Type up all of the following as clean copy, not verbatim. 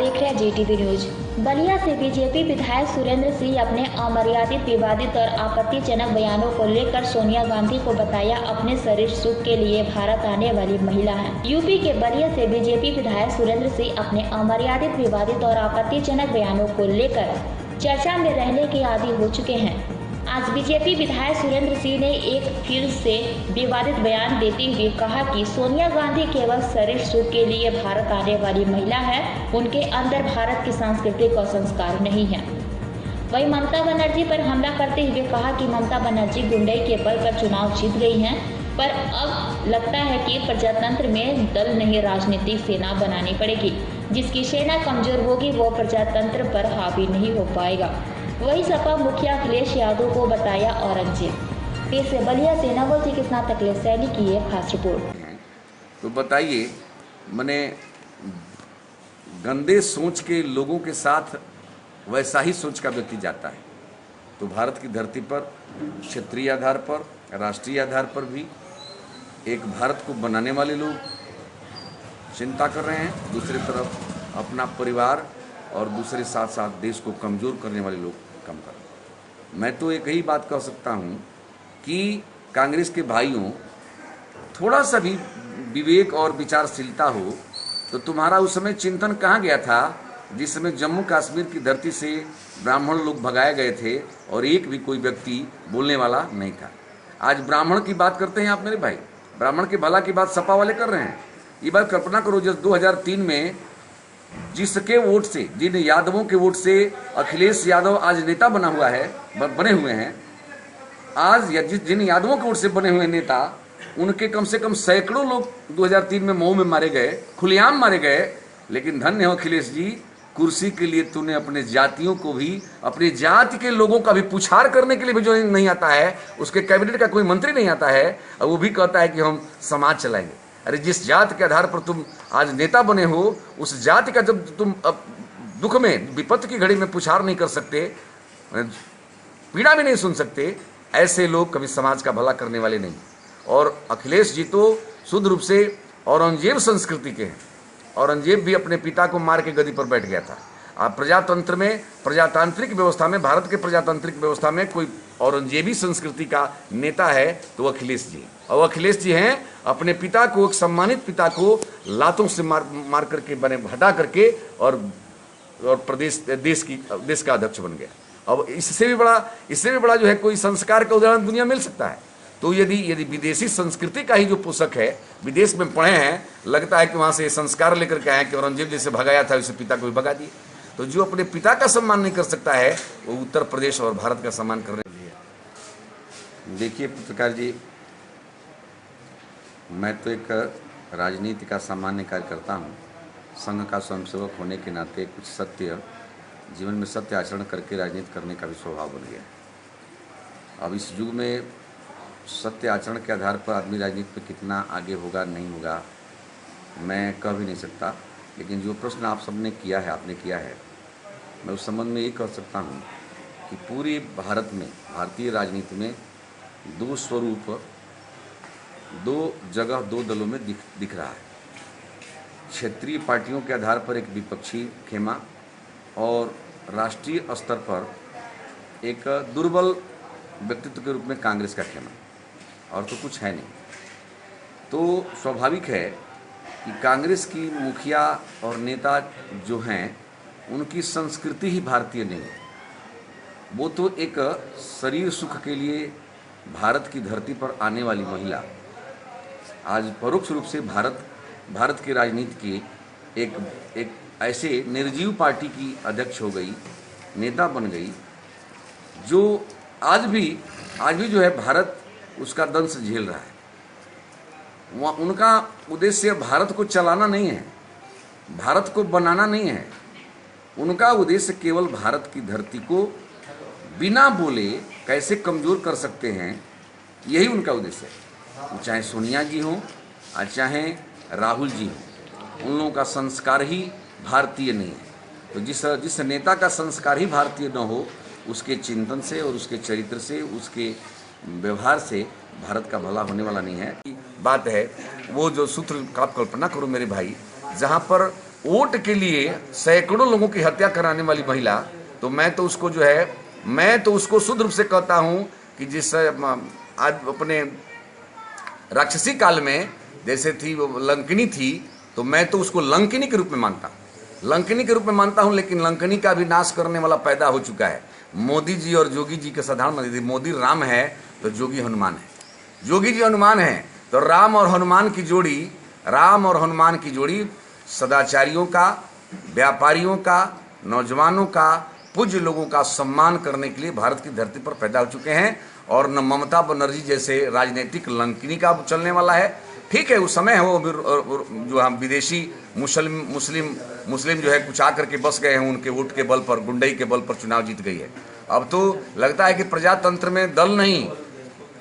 देख रहे हैं जीटीवी न्यूज। बलिया से बीजेपी विधायक सुरेंद्र सिंह अपने अमर्यादित, विवादित और आपत्तिजनक बयानों को लेकर सोनिया गांधी को बताया अपने शरीर सुख के लिए भारत आने वाली महिला है। यूपी के बलिया से बीजेपी विधायक सुरेंद्र सिंह अपने अमर्यादित, विवादित और आपत्तिजनक बयानों को लेकर चर्चा में रहने के आदी हो चुके हैं। आज बीजेपी विधायक सुरेंद्र सिंह ने एक फिर से विवादित बयान देते हुए कहा कि सोनिया गांधी केवल शरीर सुख के लिए भारत आने वाली महिला है, उनके अंदर भारत की सांस्कृतिक और संस्कार नहीं है। वहीं ममता बनर्जी पर हमला करते हुए कहा कि ममता बनर्जी गुंडई के बल पर चुनाव जीत गई हैं, पर अब लगता है कि प्रजातंत्र में दल नहीं, राजनीतिक सेना बनानी पड़ेगी। जिसकी सेना कमजोर होगी वो प्रजातंत्र पर हावी नहीं हो पाएगा। वही सपा मुखिया अखिलेश यादव को बताया औरंगजेब। पेश है बलिया से नवल जी के साथ अखिलेश सैनी की है खास रिपोर्ट। तो बताइए, मैंने गंदे सोच के लोगों के साथ वैसा ही सोच का व्यक्ति जाता है तो भारत की धरती पर क्षेत्रीय आधार पर, राष्ट्रीय आधार पर भी एक भारत को बनाने वाले लोग चिंता कर रहे हैं, दूसरी तरफ अपना परिवार और दूसरे साथ साथ देश को कमज़ोर करने वाले लोग कम कर रहे हैं। मैं तो एक ही बात कह सकता हूं कि कांग्रेस के भाइयों, थोड़ा सा भी विवेक और विचारशीलता हो तो तुम्हारा उस समय चिंतन कहाँ गया था जिस समय जम्मू कश्मीर की धरती से ब्राह्मण लोग भगाए गए थे और एक भी कोई व्यक्ति बोलने वाला नहीं था। आज ब्राह्मण की बात करते हैं आप मेरे भाई, ब्राह्मण के भला की बात सपा वाले कर रहे हैं। ये बात कल्पना करो, जब 2003 में जिसके वोट से, जिन यादवों के वोट से अखिलेश यादव आज नेता बने हुए हैं, आज जिन यादवों के वोट से बने हुए नेता, उनके कम से कम सैकड़ों लोग 2003 में मऊ में मारे गए, खुलेआम मारे गए। लेकिन धन्य हो अखिलेश जी, कुर्सी के लिए तूने अपने जातियों को भी, अपनी जाति के लोगों का भी पुछार करने के लिए भी जो नहीं आता है, उसके कैबिनेट का कोई मंत्री नहीं आता है और वो भी कहता है कि हम समाज चलाएंगे। अरे जिस जाति के आधार पर तुम आज नेता बने हो, उस जाति का जब तुम दुख में, विपत्ति की घड़ी में पुछार नहीं कर सकते, पीड़ा भी नहीं सुन सकते, ऐसे लोग कभी समाज का भला करने वाले नहीं। और अखिलेश जी तो शुद्ध रूप से औरंगजेब संस्कृति के हैं। औरंगजेब भी अपने पिता को मार के गद्दी पर बैठ गया था। अब प्रजातंत्र में, प्रजातांत्रिक व्यवस्था में, भारत के प्रजातांत्रिक व्यवस्था में कोई औरंगजेबी संस्कृति का नेता है तो अखिलेश जी। और अखिलेश जी हैं, अपने पिता को, एक सम्मानित पिता को लातों से मार करके, हटा करके और देश का अध्यक्ष बन गया। अब इससे भी बड़ा जो है कोई संस्कार का उदाहरण दुनिया मिल सकता है। तो यदि विदेशी संस्कृति का ही जो पोषक है, विदेश में पढ़े हैं, लगता है कि वहाँ से संस्कार लेकर के आए कि औरंगजेब जैसे भगाया था वैसे पिता को भी भगा दिए। तो जो अपने पिता का सम्मान नहीं कर सकता है वो उत्तर प्रदेश और भारत का सम्मान करने के लिए। देखिए पत्रकार जी, मैं तो एक राजनीति का सामान्य कार्यकर्ता हूँ, संघ का स्वयंसेवक होने के नाते कुछ सत्य, जीवन में सत्य आचरण करके राजनीति करने का भी स्वभाव बन गया। अब इस युग में सत्य आचरण के आधार पर आदमी राजनीति में कितना आगे होगा नहीं होगा मैं कह भी नहीं सकता। लेकिन जो प्रश्न आप सबने किया है, आपने किया है, मैं उस संबंध में ये कह सकता हूँ कि पूरे भारत में, भारतीय राजनीति में दो स्वरूप, दो जगह, दो दलों में दिख रहा है। क्षेत्रीय पार्टियों के आधार पर एक विपक्षी खेमा और राष्ट्रीय स्तर पर एक दुर्बल व्यक्तित्व के रूप में कांग्रेस का खेमा, और तो कुछ है नहीं। तो स्वाभाविक है कि कांग्रेस की मुखिया और नेता जो हैं, उनकी संस्कृति ही भारतीय नहीं है। वो तो एक शरीर सुख के लिए भारत की धरती पर आने वाली महिला आज परोक्ष रूप से भारत की राजनीति की एक ऐसे निर्जीव पार्टी की अध्यक्ष हो गई, नेता बन गई, जो आज भी जो है भारत उसका दंश झेल रहा है। वहाँ उनका उद्देश्य भारत को चलाना नहीं है, भारत को बनाना नहीं है। उनका उद्देश्य केवल भारत की धरती को बिना बोले कैसे कमज़ोर कर सकते हैं, यही उनका उद्देश्य है। चाहे सोनिया जी हों और चाहे राहुल जी हों, उन लोगों का संस्कार ही भारतीय नहीं है। तो जिस नेता का संस्कार ही भारतीय न हो, उसके चिंतन से और उसके चरित्र से, उसके व्यवहार से भारत का भला होने वाला नहीं है। बात है वो जो सूत्र का आप कल्पना करो मेरे भाई, जहाँ पर वोट के लिए सैकड़ों लोगों की हत्या कराने वाली महिला, तो मैं तो उसको शुद्ध रूप से कहता हूं कि जिस आज अपने राक्षसी काल में जैसे थी वो लंकिनी थी, तो मैं तो उसको लंकिनी के रूप में मानता हूं, लंकिनी के रूप में मानता हूं। लेकिन लंकिनी का भी नाश करने वाला पैदा हो चुका है। मोदी जी और जोगी जी के साधारण यदि मोदी राम है तो जोगी हनुमान है, जोगी जी हनुमान है, तो राम और हनुमान की जोड़ी सदाचारियों का, व्यापारियों का, नौजवानों का, पूज्य लोगों का सम्मान करने के लिए भारत की धरती पर पैदा हो चुके हैं। और न ममता बनर्जी जैसे राजनीतिक लंकिनी का चलने वाला है। ठीक है, उस समय है वो जो हम विदेशी मुस्लिम जो है कुछ आकर के बस गए हैं, उनके वोट के बल पर, गुंडई के बल पर चुनाव जीत गई है। अब तो लगता है कि प्रजातंत्र में दल नहीं,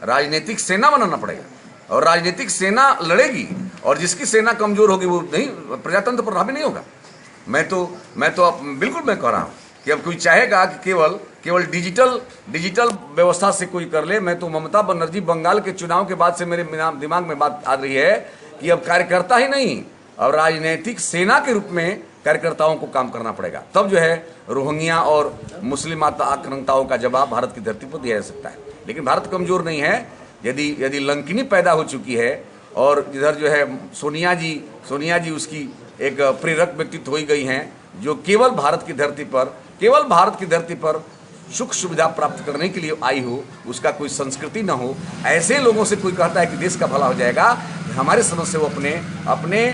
राजनीतिक सेना बनाना पड़ेगा, और राजनीतिक सेना लड़ेगी, और जिसकी सेना कमजोर होगी वो नहीं, प्रजातंत्र पर हावी नहीं होगा। मैं तो अब बिल्कुल मैं कह रहा हूँ कि अब कोई चाहेगा कि केवल डिजिटल व्यवस्था से कोई कर ले। मैं तो ममता बनर्जी बंगाल के चुनाव के बाद से मेरे दिमाग में बात आ रही है कि अब कार्यकर्ता ही नहीं, अब राजनीतिक सेना के रूप में कार्यकर्ताओं को काम करना पड़ेगा। तब जो है रोहिंग्या और मुस्लिम आक्रांताओं का जवाब भारत की धरती पर दिया जा सकता है। लेकिन भारत कमजोर नहीं है। यदि लंकिनी पैदा हो चुकी है, और इधर जो है सोनिया जी उसकी एक प्रेरक व्यक्तित्व हो गई हैं, जो केवल भारत की धरती पर सुख सुविधा प्राप्त करने के लिए आई हो, उसका कोई संस्कृति न हो, ऐसे लोगों से कोई कहता है कि देश का भला हो जाएगा, हमारे समझ से वो अपने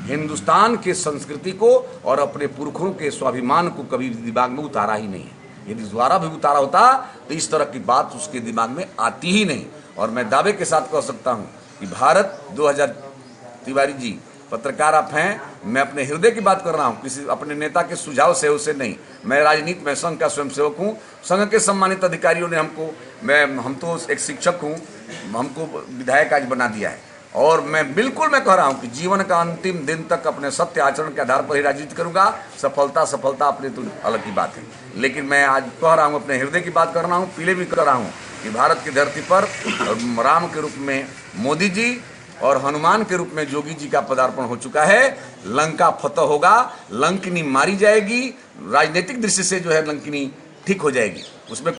हिंदुस्तान के संस्कृति को और अपने पुरखों के स्वाभिमान को कभी दिमाग में उतारा ही नहीं है। यदि द्वारा भी उतारा होता तो इस तरह की बात उसके दिमाग में आती ही नहीं। और मैं दावे के साथ कह सकता हूँ कि भारत 2000 तिवारी जी पत्रकार आप हैं, मैं अपने हृदय की बात कर रहा हूँ, किसी अपने नेता के सुझाव से उसे नहीं। मैं राजनीति में संघ का स्वयंसेवक हूँ, संघ के सम्मानित अधिकारियों ने हम तो एक शिक्षक हूँ, हमको विधायक आज बना दिया है। और मैं कह रहा हूँ कि जीवन का अंतिम दिन तक अपने सत्य आचरण के आधार पर ही राजनीति करूँगा। सफलता अपनी तो अलग की बात है, लेकिन मैं आज कह रहा हूँ, अपने हृदय की बात कर रहा हूँ, पीले भी कर रहा हूँ कि भारत की धरती पर राम के रूप में मोदी जी और हनुमान के रूप में जोगी जी का पदार्पण हो चुका है। लंका फतह होगा, लंकिनी मारी जाएगी, राजनीतिक दृष्टि से जो है लंकिनी ठीक हो जाएगी, उसमें